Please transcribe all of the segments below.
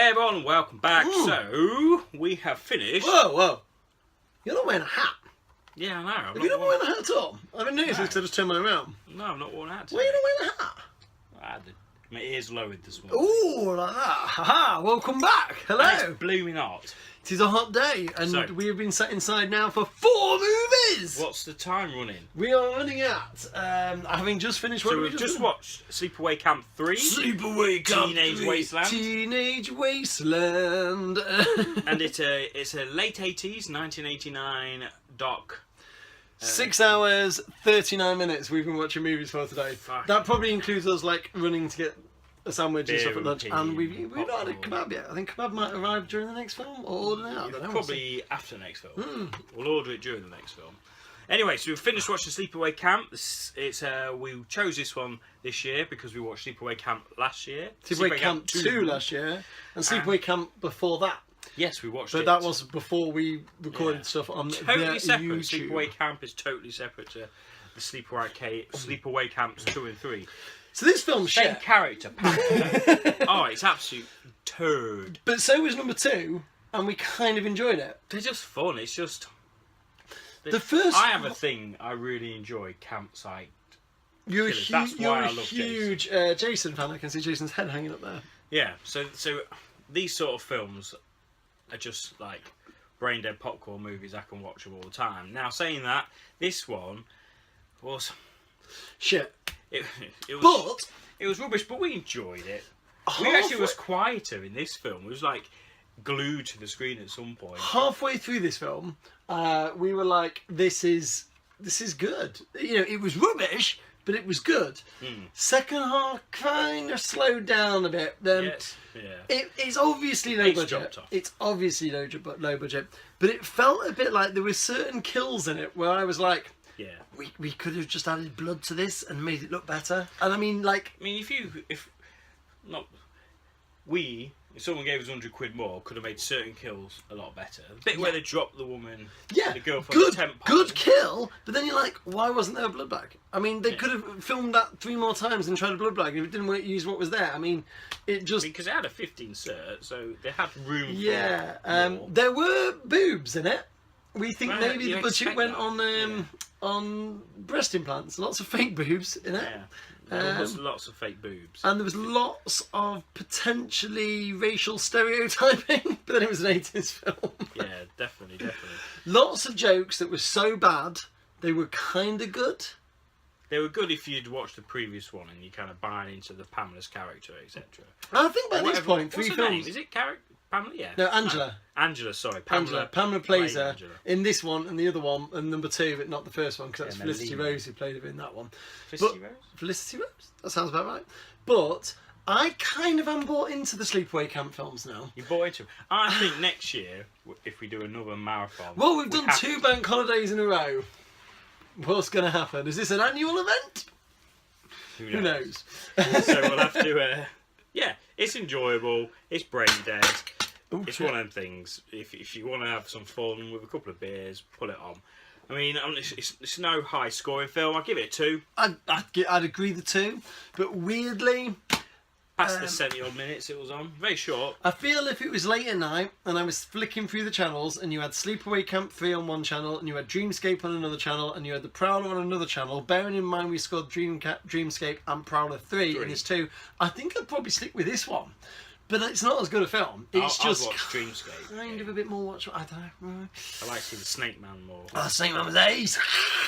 Hey everyone, welcome back. Ooh. So, we have finished. Whoa. You're not wearing a hat. Yeah, I know. Have you not wearing a hat at all? I haven't noticed No. until I just turned mine around. No, I'm not wearing a hat Why are today. you not wearing a hat? I had my ears lowered this morning. Ooh, like that. Haha, welcome back. Hello. And it's blooming hot. It is a hot day, and So- we have been sat inside now for 4 movies. What's the time running? We are running at, having just finished what So, we we've just watched Sleepaway Camp 3. Sleepaway Camp Teenage 3. Wasteland. Teenage Wasteland. And it's a late 80s, 1989 doc. 6 hours, 39 minutes we've been watching movies for today. Fuck. That probably includes us like running to get a sandwich and Beer stuff at and lunch. tea And we've and not had a popcorn. kebab yet. I think kebab might arrive during the next film or order now. I don't know. Probably after the next film. Hmm. We'll order it during the next film. Anyway, so we've finished watching Sleepaway Camp. We chose this one this year because we watched Sleepaway Camp last year. Sleepaway Camp 2 last year and Sleepaway Camp before that. Yes, we watched But it. that was before we recorded Yeah. stuff on totally the separate. YouTube. Sleepaway Camp is totally separate to the Sleepaway Camps 2 and 3. So this film's Same shit. character pattern. Oh, it's absolute turd. But so was number 2, and we kind of enjoyed it. They're just fun. It's just The first I have a thing I really enjoy campsite. You're a, killers. That's you're why a I love huge Jason fan. I can see Jason's head hanging up there. Yeah, so these sort of films are just like brain dead popcorn movies. I can watch them all the time. Now, saying that, this one was Shit. it was But it was rubbish, but we enjoyed it. We halfway, actually was quieter in this film. It was like glued to the screen at some point. halfway through this film, we were like, "This is good." You know, it was rubbish, but it was good. Second half kind of slowed down a bit. Yes, yeah. It's obviously low Pace budget. dropped off. It's obviously low budget, but it felt a bit like there were certain kills in it where I was like, Yeah. we could have just added blood to this and made it look better. And I mean, like, I mean, if someone gave us £100 more, could have made certain kills a lot better. The bit where they dropped the woman, yeah, the girl from good, the tent good pole. kill. But then you're like, why wasn't there a blood bag? I mean, they could have filmed that 3 more times and tried a blood bag. If it didn't work, use what was there. I mean, it just Because it had a 15 cert, so they had room yeah. for more. There were boobs in it. We think Right, maybe you the budget expect went that, on breast implants. Lots of fake boobs in it. Yeah. There was lots of fake boobs. And there was lots of potentially racial stereotyping, but then it was an 80s film. Yeah, definitely. Lots of jokes that were so bad, they were kind of good. They were good if you'd watched the previous one and you kind of buy into the Pamela's character, etc. I think by this point, 3 What's her films... name? Is it Pamela? Yeah. No, Angela. Angela, sorry. Pamela plays her Angela. in this one and the other one, and number 2, but not the first one, because that's Yeah, Felicity Melina. Rose who played her in that one. Felicity Rose? Felicity Rose? That sounds about right. But I kind of am bought into the Sleepaway Camp films now. You bought into them. I think next year, if we do another marathon... Well, we've we done have 2 bank holidays in a row. What's going to happen? Is this an annual event? Who knows? So we'll have to... yeah, it's enjoyable. It's brain dead. Ooh, It's shit. one of them things. If you want to have some fun with a couple of beers, put it on. I mean, it's no high scoring film. I'll give it a 2. I'd agree the 2, but weirdly, Past the 70 odd minutes it was on. Very short. I feel if it was late at night and I was flicking through the channels and you had Sleepaway Camp 3 on one channel and you had Dreamscape on another channel and you had The Prowler on another channel, bearing in mind we scored Dreamscape and Prowler 3 in this 2, I think I'd probably stick with this one. But it's not as good a film. It's I'll just watch Dreamscape. kind of a bit more watchable. I don't know. I like to see the Snake Man more. Same man as Ace.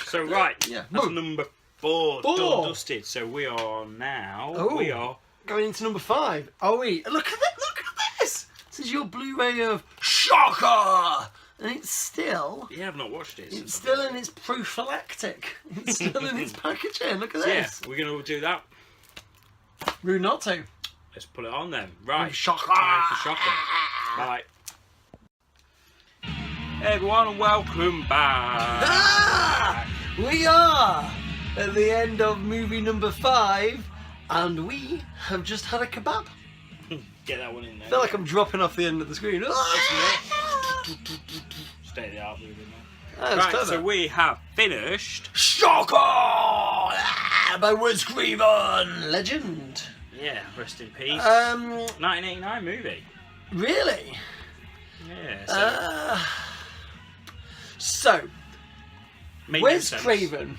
So right, Yeah. that's Whoa. number 4. 4. Done dusted. So we are now. Oh. We are. Going into number 5. Are we? Look at that! Look at this! This is your Blu-ray of Shocker! And it's still... Yeah, I've not watched it. It's since still in its prophylactic. It's still in its packaging. Look at Yeah, this. we're going to do that. Rude not to. Let's put it on then. Right. Shocker. Time for Shocker. Bye. Hey everyone, and welcome back. Ah! We are at the end of movie number 5, and we have just had a kebab. Get that one in there. I feel like I'm dropping off the end of the screen. Stay the art moving there. That's Right, clever. so we have finished. Shocker! By Wes Craven, legend. Yeah, rest in peace. 1989 1989 movie. Really? Yeah. So made no Wes sense. Craven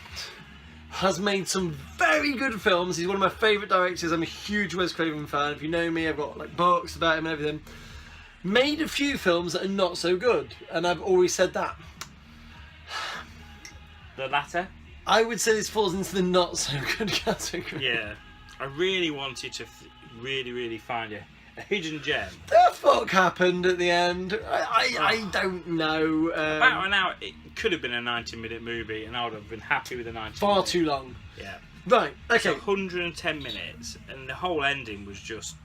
has made some very good films. He's one of my favourite directors. I'm a huge Wes Craven fan. If you know me, I've got like books about him and everything. Made a few films that are not so good, and I've always said that. The latter. I would say this falls into the not so good category. Yeah. I really wanted to really find a hidden gem. The fuck happened at the end? I don't know. About an hour. It could have been a 90-minute movie, and I would have been happy with a 90. Far minutes. too long. Yeah. Right. It's Okay. 110 minutes, and the whole ending was just.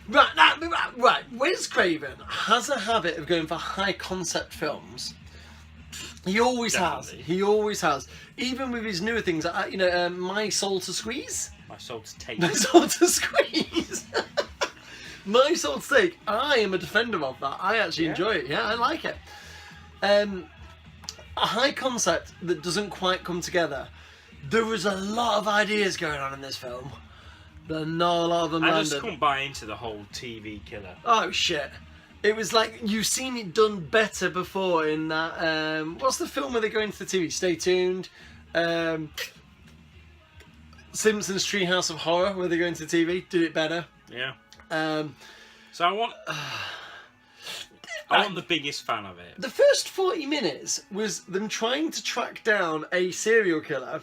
Right. Wes Craven has a habit of going for high concept films. He always Definitely. has. He always has. Even with his newer things, My Soul to Squeeze. My soul to take. My Soul to Squeeze. My Soul to Take. I am a defender of that. I actually enjoy it. Yeah, I like it. A high concept that doesn't quite come together. There was a lot of ideas going on in this film, but not a lot of them I landed. just couldn't buy into the whole TV killer. Oh shit. It was like you've seen it done better before in that what's the film where they go into the TV? Stay tuned. Simpsons Treehouse of Horror where they go into the TV, did it better. Yeah. Um, So I want the biggest fan of it. the first 40 minutes was them trying to track down a serial killer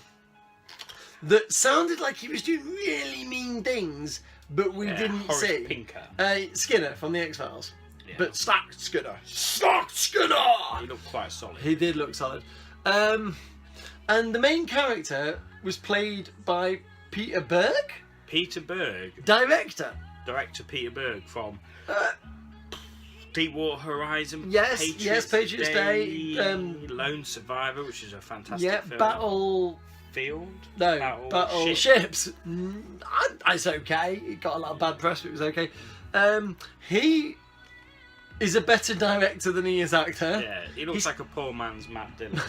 that sounded like he was doing really mean things, but we didn't Horace see. Pinker. Skinner from the X-Files. Yeah. But Stack Skinner. Stack Skinner! He looked quite solid. He did look solid. And the main character was played by Peter Berg, Peter Berg, director. director Peter Berg from Deepwater Horizon. Yes, Patriots Day, Lone Survivor, which is a fantastic Yeah, film. Battlefield. No, Battleship. Battleships. It's okay. It got a lot of bad press, but it was okay. He is a better director than he is actor. Yeah, he looks like a poor man's Matt Dillon.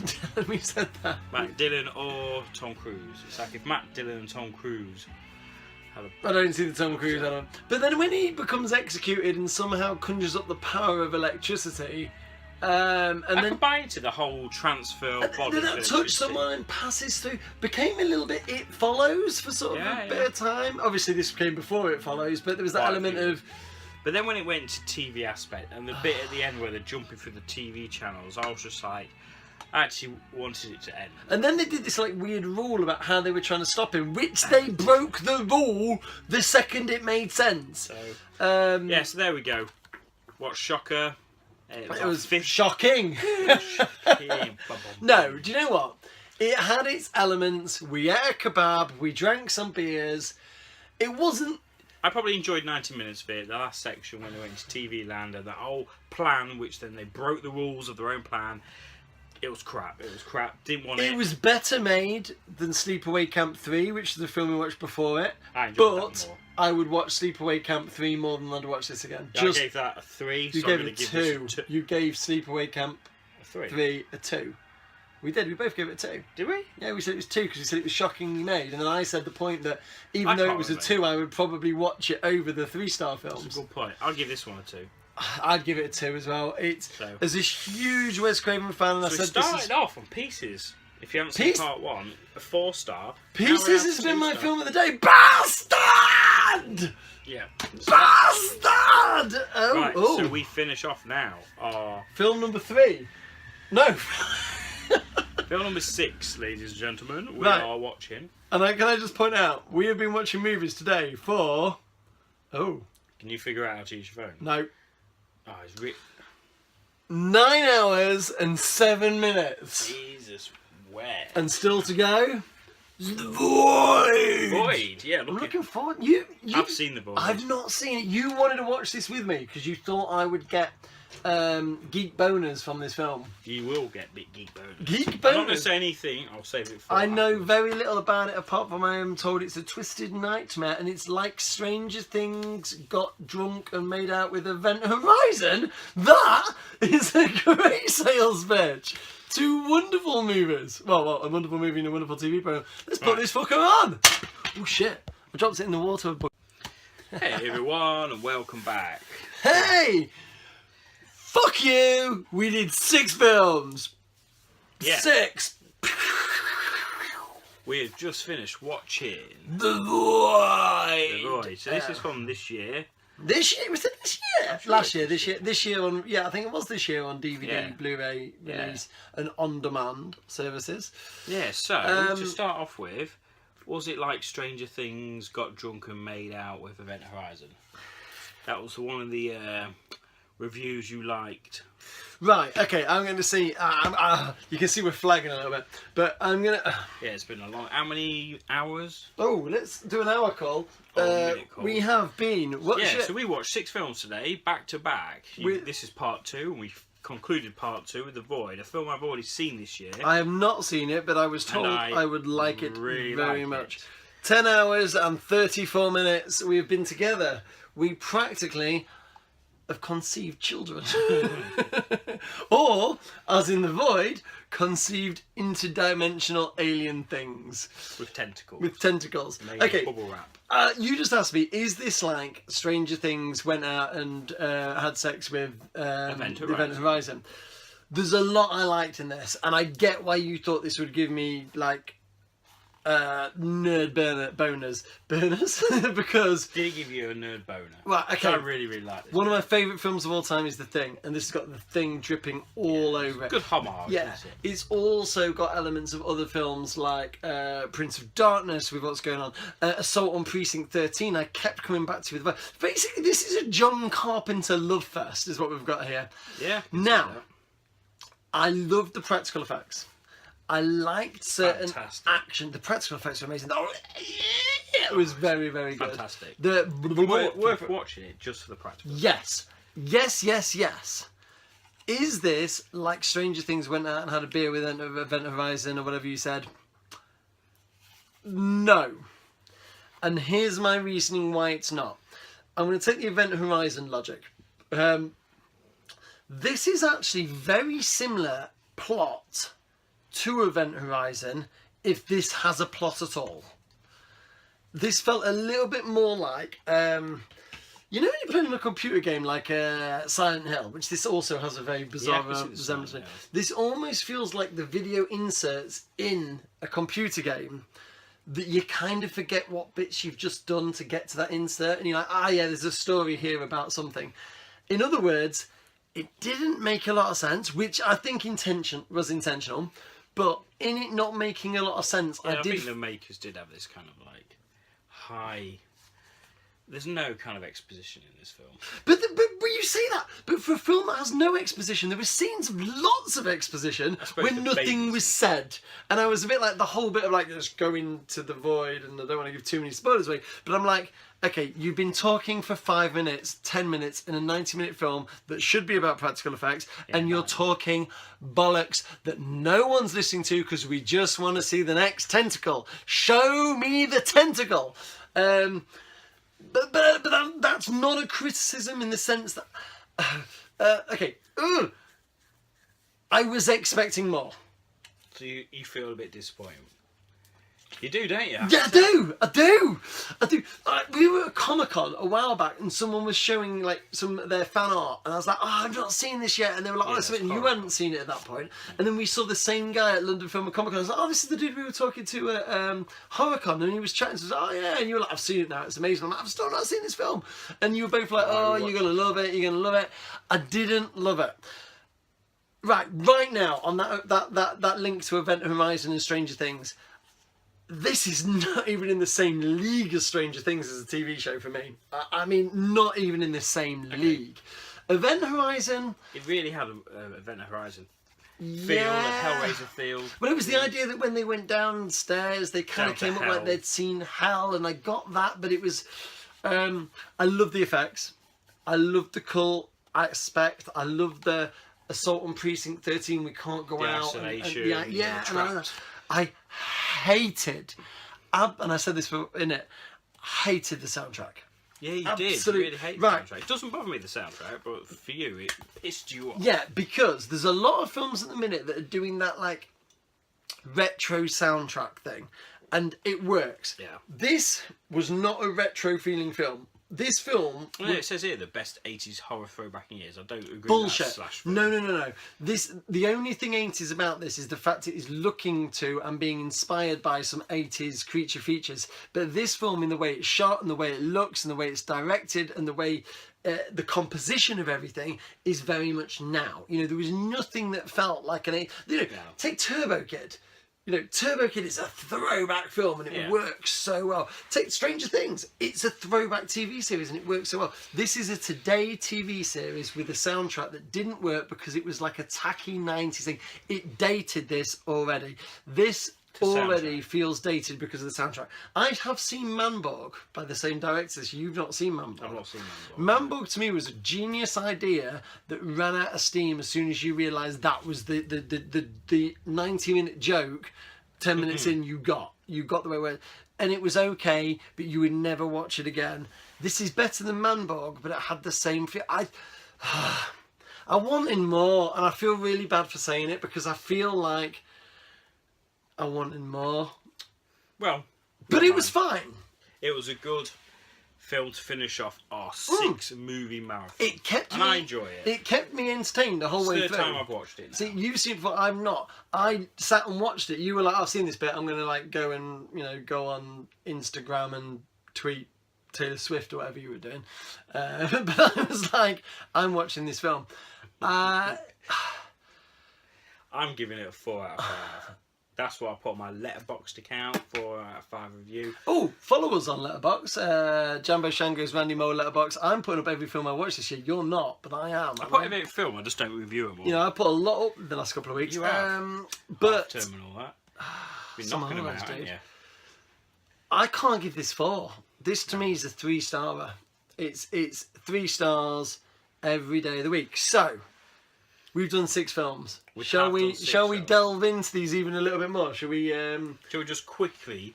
We said that. Matt Dillon or Tom Cruise. It's like if Matt Dillon and Tom Cruise had a... I don't see the Tom Cruise on him. But then when he becomes executed and somehow conjures up the power of electricity, and I then could buy into the whole transfer of bodies. then that touch someone and passes through, became a little bit It Follows for sort of a bit of time. Obviously this came before It Follows, but there was that Quite a element few. of... But then when it went to TV aspect and the bit at the end where they're jumping through the TV channels, I was just like, I actually wanted it to end. And then they did this like weird rule about how they were trying to stop him, which they broke the rule the second it made sense. So yeah, so there we go. What shocker! It was shocking. Shocking. No, do you know what? It had its elements. We ate a kebab, we drank some beers. It wasn't... I probably enjoyed 90 minutes of it. The last section when they went to TV Land and the whole plan, which then they broke the rules of their own plan. It was crap. It was crap. Didn't want it. It was better made than Sleepaway Camp 3, which is the film we watched before it. I enjoyed that But more. I would watch Sleepaway Camp 3 more than I'd watch this again. I gave that a 3. You so I'm gave gonna it give 2. this You gave Sleepaway Camp a 3. 3 a 2. We did. We both gave it a 2. Did we? Yeah, we said it was 2 because we said it was shockingly made, and then I said the point that even I though it can't was a remember. 2, I would probably watch it over the 3-star That's a films. good point. I'll give this one a 2. I'd give it a 2 as well. It's So- as a huge Wes Craven fan, and I So we said this started is off on Pieces. If you haven't seen Piece- part 1, a 4-star. Pieces has been my film of the day. Bastard! Yeah. Bastard! Oh, Right, oh. so we finish off now. Our Film number 3. No. film number 6, ladies and gentlemen, we Right. are watching. And can I just point out, we have been watching movies today for... Oh, Can you figure out how to use your phone? no. Oh, it's 9 hours and 7 minutes. Jesus, where? And still to go. The Void! Void, yeah, I'm look looking forward. You, I've seen The Void. I've not seen it. You wanted to watch this with me because you thought I would get geek boners from this film. You will get big geek bonus. Geek I'm not going to boners. say anything, I'll save it for I know afterwards. very little about it apart from I am told it's a twisted nightmare and it's like Stranger Things got drunk and made out with Event Horizon. That is a great sales pitch. 2 wonderful movies. Well, a wonderful movie and a wonderful TV program. Let's put Right. this fucker on. Oh shit! I dropped it in the water. Hey everyone, and welcome back. Hey! Fuck you! We did 6 films! Yeah. 6! We have just finished watching The The Void! Void. So this is from this year. This year? Was it this year? sure Last it's year, this this year on, yeah, I think it was this year on DVD, Yeah. Blu-ray release, and on-demand services. Yeah, so Um, to start off with, was it like Stranger Things got drunk and made out with Event Horizon? That was one of the reviews you liked. Right, okay, I'm going to see, you can see we're flagging a little bit, but I'm going to, Yeah, it's been a long... How many hours? let's do an hour call. Minute call. We have been, Yeah, so we watched 6 films today, back to back. This is part 2, and we've concluded part 2 with The Void, a film I've already seen this year. I have not seen it, but I was told I would like it really very like much. it. 10 hours and 34 minutes we've been together. We practically have conceived children. Or, as in The Void, conceived interdimensional alien things. With tentacles. With tentacles. Made of Okay, bubble wrap. you just asked me, is this like Stranger Things went out and had sex with Event Event Horizon? There's a lot I liked in this, and I get why you thought this would give me like nerd boners because Did it give you a nerd boner? Right, okay. I really, really like this. one of my favourite films of all time is The Thing, and this has got The Thing dripping all over it. Good homage, Yeah, isn't it? it's also got elements of other films like Prince of Darkness with what's going on, Assault on Precinct 13. I kept coming back to it. Basically, this is a John Carpenter love fest, is what we've got here. Yeah. Now, I loved the practical effects. I liked certain Fantastic. action. The practical effects were amazing. Oh, yeah, it was very, very good. Fantastic. Worth Worth watching it just for the practical. Yes. Is this like Stranger Things went out and had a beer with Event Horizon or whatever you said? No. And here's my reasoning why it's not. I'm going to take the Event Horizon logic. This is actually very similar plot to Event Horizon if this has a plot at all. This felt a little bit more like, you know when you're playing a computer game like Silent Hill, which this also has a very bizarre Yeah, I can see the resemblance. Silent Hill. This almost feels like the video inserts in a computer game that you kind of forget what bits you've just done to get to that insert, and you're like, yeah, there's a story here about something. In other words, it didn't make a lot of sense, which I think was intentional, but in it not making a lot of sense, Yeah, I think the makers did have this kind of like high. There's no kind of exposition in this film. But you say that, but for a film that has no exposition, there were scenes of lots of exposition suppose when the nothing babies- was said, and I was a bit like the whole bit of like just going to the void, and I don't want to give too many spoilers away, but I'm like, okay, you've been talking for 5 minutes, 10 minutes in a 90-minute film that should be about practical effects, and you're talking bollocks that no one's listening to because we just want to see the next tentacle. Show me the tentacle. But that's not a criticism in the sense that okay, I was expecting more. So you feel a bit disappointed. You do, don't you? Yeah, I do. We were at Comic-Con a while back, and someone was showing like some of their fan art, and I was like, I've not seen this yet, and they were like, Yeah, and you hadn't seen it at that point. And then we saw the same guy at London Film and Comic-Con. I was like, this is the dude we were talking to at HorrorCon, and he was chatting to us. Yeah, and you were like, I've seen it now, it's amazing. I'm like, I've still not seen this film, and you were both like, you're gonna love it, you're gonna love it. I didn't love it. Right now on that link to Event Horizon and Stranger Things. This is not even in the same league as Stranger Things as a TV show for me. I mean, not even in the same league. Event Horizon... It really had an Event Horizon feel, Yeah. a Hellraiser feel. But it was the idea that when they went downstairs, they kind of Down came to up like hell. they'd seen hell, and I got that, but it was... I love the effects. I love the cult aspect. I love the Assault on Precinct 13, we can't go The out. isolation, Yeah, the and traps. I hated, and I said this in it, hated the soundtrack. Yeah, you Absolutely. did. You really hate Right. the soundtrack. It doesn't bother me, the soundtrack, but for you, it pissed you off. Yeah, because there's a lot of films at the minute that are doing that like retro soundtrack thing, and it works. Yeah. This was not a retro feeling film, this film. Well, it says here the best 80s horror throwback years. I don't agree Bullshit. with that slash film. No. The only thing 80s about this is the fact it is looking to and being inspired by some 80s creature features. But this film, in the way it's shot and the way it looks and the way it's directed and the way the composition of everything is very much now. You know, there was nothing that felt like an... You know, take Turbo Kid. You know, Turbo Kid is a throwback film and it works so well. Take Stranger Things. It's a throwback TV series and it works so well. This is a today TV series with a soundtrack that didn't work because it was like a tacky 90s thing. It dated this already. This already feels dated because of the soundtrack. I have seen Manborg by the same directors. You've not seen Manborg. I've not seen Manborg. Manborg to me was a genius idea that ran out of steam as soon as you realised that was the 90-minute joke. 10 minutes in, you got the way it went, and it was okay, but you would never watch it again. This is better than Manborg, but it had the same feel. I wanted more, and I feel really bad for saying it because I feel like I wanted more. Well, but it was fine. It was a good film to finish off our 6-movie marathon. It kept and me, I enjoy it. It kept me entertained the whole way It's the through. third time I've watched it now. See, you've seen it before. I've not. I sat and watched it. You were like, "I've seen this bit. I'm gonna like go and go on Instagram and tweet Taylor Swift or whatever you were doing." But I was like, "I'm watching this film." I'm giving it a 4 out of 5. That's what I put on my Letterboxd account. 4 out of 5 review. Oh, follow us on Letterboxd. Jambo Shango's Randy Moore Letterboxd. I'm putting up every film I watch this year. You're not, but I am. I put every film. I just don't review them all. You know, I put a lot up the last couple of weeks. You have. But Half-term and all that. Been some knocking them highlights, out, haven't dude. you? I can't give this 4. This to me is a 3-starer. It's 3 stars every day of the week. So we've done 6 films. Shall we delve into these even a little bit more? Shall we? Shall we just quickly?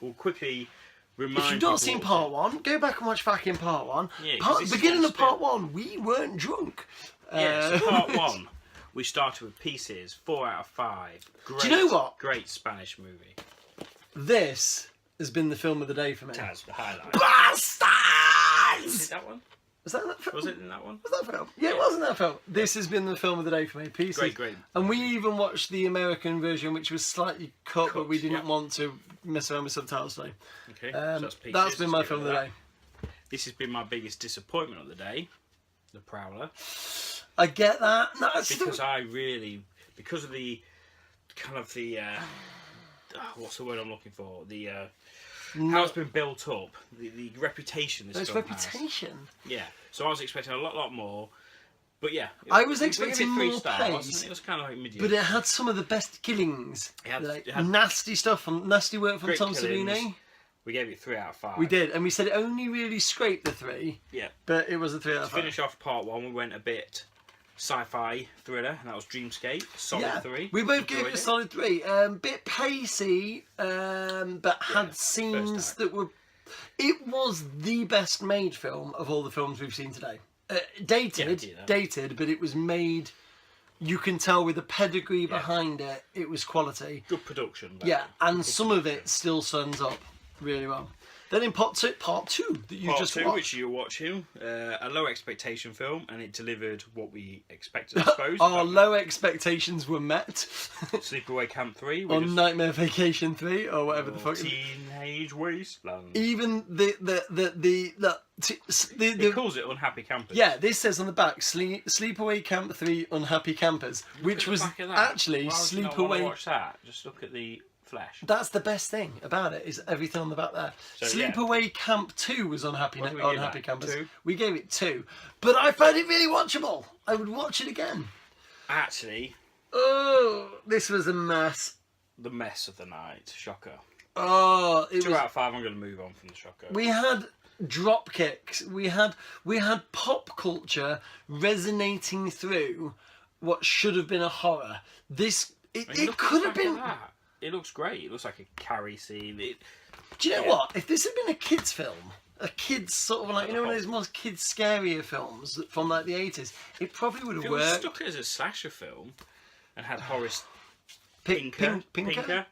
We'll quickly remind. If you've not seen part 1, go back and watch fucking part 1. Yeah, 'cause this is beginning of what's part 1, we weren't drunk. Yeah, so part 1, we started with Pieces, 4 out of 5. Great, Do you know what? Great Spanish movie. This has been the film of the day for me. Taz, the highlight. Bastards! Is it that one? Was that film? Was it in that one? Was that film? Yeah, it was in that film. This has been the film of the day for me. Pieces. Great. And we even watched the American version, which was slightly cut, but we didn't want to mess around with subtitles today. Okay, so that's Pieces. That's been my Let's film of get the rid day. that. This has been my biggest disappointment of the day, The Prowler. I get that. No, it's Because because of the kind of the what's the word I'm looking for? The how it's been built up, the reputation this film reputation. has. Yeah. So I was expecting a lot more, but yeah, I was we expecting gave it 3 more stars, praise, wasn't it? It was kind of like mediocre. But it had some of the best killings. It had Nasty stuff from nasty work from great Tom killings. Savini. We gave it 3 out of 5. We did, and we said it only really scraped the 3. Yeah. But it was a 3 out of 5. To finish off part 1, we went a bit sci-fi thriller, and that was Dreamscape. Solid 3. We both gave it a Enjoyed solid 3. Bit pacey, but had scenes that were. It was the best made film of all the films we've seen today. Dated, but it was made. You can tell with the pedigree behind it, it was quality. Good production. Yeah, and some of it still sums up really well. Then in part two that you just watched, which you're watching, a low expectation film, and it delivered what we expected, I suppose. our low expectations were met. Sleepaway Camp 3. On Nightmare Vacation 3 or whatever the fuck. Teenage Wasteland. Even the It calls it Unhappy Campers. Yeah, this says on the back, Sleepaway Camp 3 Unhappy Campers, which was actually Why would you not Sleepaway. want to watch that? Just look at the flesh. That's the best thing about it, is everything on the back there. So, Sleepaway Camp 2 was Unhappy What did we give that? Campers. 2? We gave it 2. But I found it really watchable. I would watch it again. Actually, Oh, this was a mess. the mess of the night. Shocker. Oh, it 2 was. out of 5. I'm going to move on from the shocker. We had drop kicks. We had pop culture resonating through what should have been a horror. It could have been. That. It looks great. It looks like a Carrie scene. Do you know what? If this had been a kids' film, a kids sort of like, you know, one of those most kids scarier films from like the 80s, it probably would have If it was worked. stuck as a slasher film and had Horace Pinker? Pinker,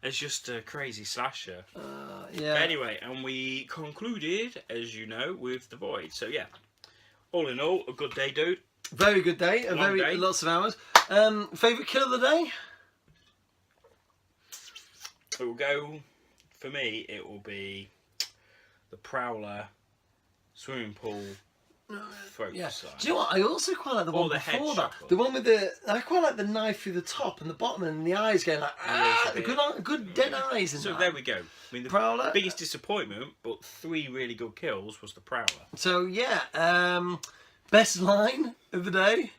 as just a crazy slasher. Yeah. But anyway, and we concluded, as you know, with The Void. So yeah, all in all, a good day, dude. Very good day. Long day. Lots of hours. Favourite kill of the day? It will go, for me, it will be the Prowler swimming pool throat Yeah. side. Do you know what? I also quite like the one the head before that. shuffle. The one with the. I quite like the knife through the top and the bottom and the eyes going like Yeah, it's a bit- good dead eyes in So that. there we go. I mean, the Prowler. biggest disappointment, but 3 really good kills, was the Prowler. So yeah, best line of the day.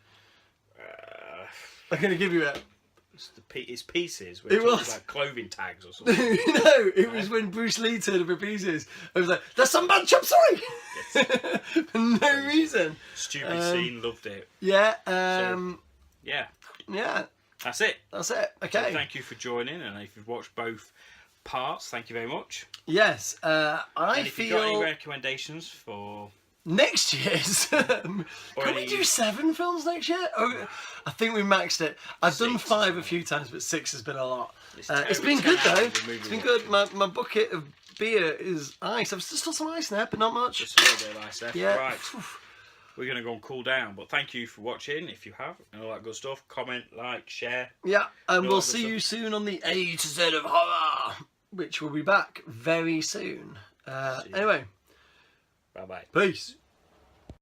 I'm gonna give you it. It's pieces. It was. Like clothing tags or something. No, it was when Bruce Lee turned up in pieces. I was like, "There's some bad chop, sorry." For no reason. Stupid scene, loved it. Yeah. Yeah, Yeah. that's it. That's it. So Okay. thank you for joining, and if you've watched both parts, thank you very much. Yes. I And if you've got any feel recommendations for next year's. Can we any- do 7 films next year? Oh, I think we maxed it. I've done 6 5 a few times, but 6 has been a lot. It's It's terrible. been 10 good though. hours of movie It's been watching. good. My bucket of beer is ice. I've still some ice there, but not much. Just a little bit of ice left. Yeah. Right. We're going to go and cool down, but thank you for watching. If you have, and all that good stuff, comment, like, share. Yeah, and No, we'll that's see a- you soon on the A to Z of horror, which will be back very soon. Anyway, Bye bye. peace.